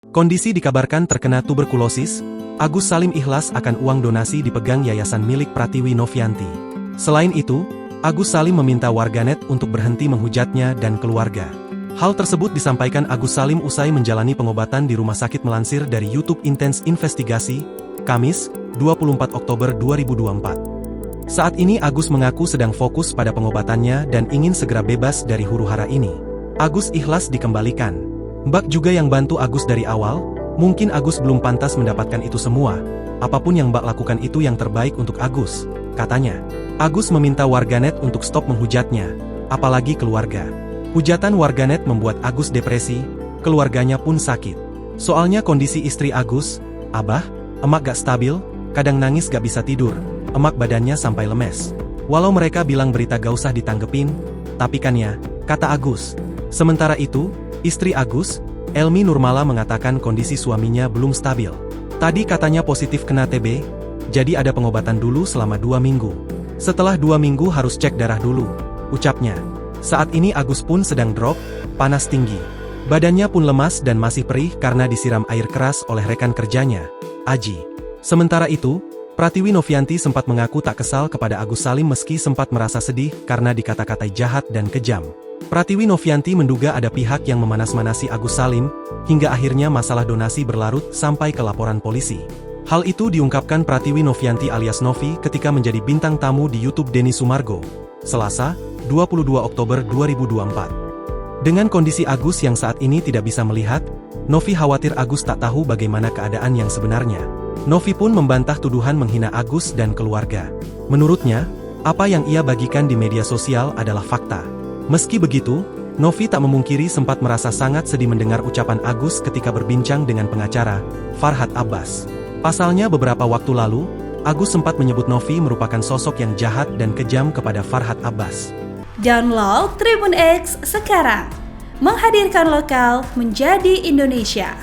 Kondisi dikabarkan terkena tuberkulosis, Agus Salim ikhlas akan uang donasi dipegang yayasan milik Pratiwi Novianti. Selain itu, Agus Salim meminta warganet untuk berhenti menghujatnya dan keluarga. Hal tersebut disampaikan Agus Salim usai menjalani pengobatan di rumah sakit melansir dari YouTube Intense Investigasi, Kamis, 24 Oktober 2024. Saat ini Agus mengaku sedang fokus pada pengobatannya dan ingin segera bebas dari huru-hara ini. Agus ikhlas dikembalikan. Mbak juga yang bantu Agus dari awal, mungkin Agus belum pantas mendapatkan itu semua. Apapun yang Mbak lakukan itu yang terbaik untuk Agus, katanya. Agus meminta warganet untuk stop menghujatnya, apalagi keluarga. Hujatan warganet membuat Agus depresi, keluarganya pun sakit. Soalnya kondisi istri Agus, Abah, emak gak stabil, kadang nangis gak bisa tidur, emak badannya sampai lemes. Walau mereka bilang berita gak usah ditanggepin, tapi kan ya, kata Agus. Sementara itu, istri Agus, Elmi Nurmala mengatakan kondisi suaminya belum stabil. Tadi katanya positif kena TB, jadi ada pengobatan dulu selama 2 minggu. Setelah 2 minggu harus cek darah dulu, ucapnya. Saat ini Agus pun sedang drop, panas tinggi. Badannya pun lemas dan masih perih karena disiram air keras oleh rekan kerjanya, Aji. Sementara itu, Pratiwi Novianti sempat mengaku tak kesal kepada Agus Salim meski sempat merasa sedih karena dikata-katai jahat dan kejam. Pratiwi Novianti menduga ada pihak yang memanas-manasi Agus Salim, hingga akhirnya masalah donasi berlarut sampai ke laporan polisi. Hal itu diungkapkan Pratiwi Novianti alias Novi ketika menjadi bintang tamu di YouTube Denny Sumargo, Selasa, 22 Oktober 2024. Dengan kondisi Agus yang saat ini tidak bisa melihat, Novi khawatir Agus tak tahu bagaimana keadaan yang sebenarnya. Novi pun membantah tuduhan menghina Agus dan keluarga. Menurutnya, apa yang ia bagikan di media sosial adalah fakta. Meski begitu, Novi tak memungkiri sempat merasa sangat sedih mendengar ucapan Agus ketika berbincang dengan pengacara, Farhad Abbas. Pasalnya beberapa waktu lalu, Agus sempat menyebut Novi merupakan sosok yang jahat dan kejam kepada Farhad Abbas. Download Tribun X sekarang, menghadirkan lokal menjadi Indonesia.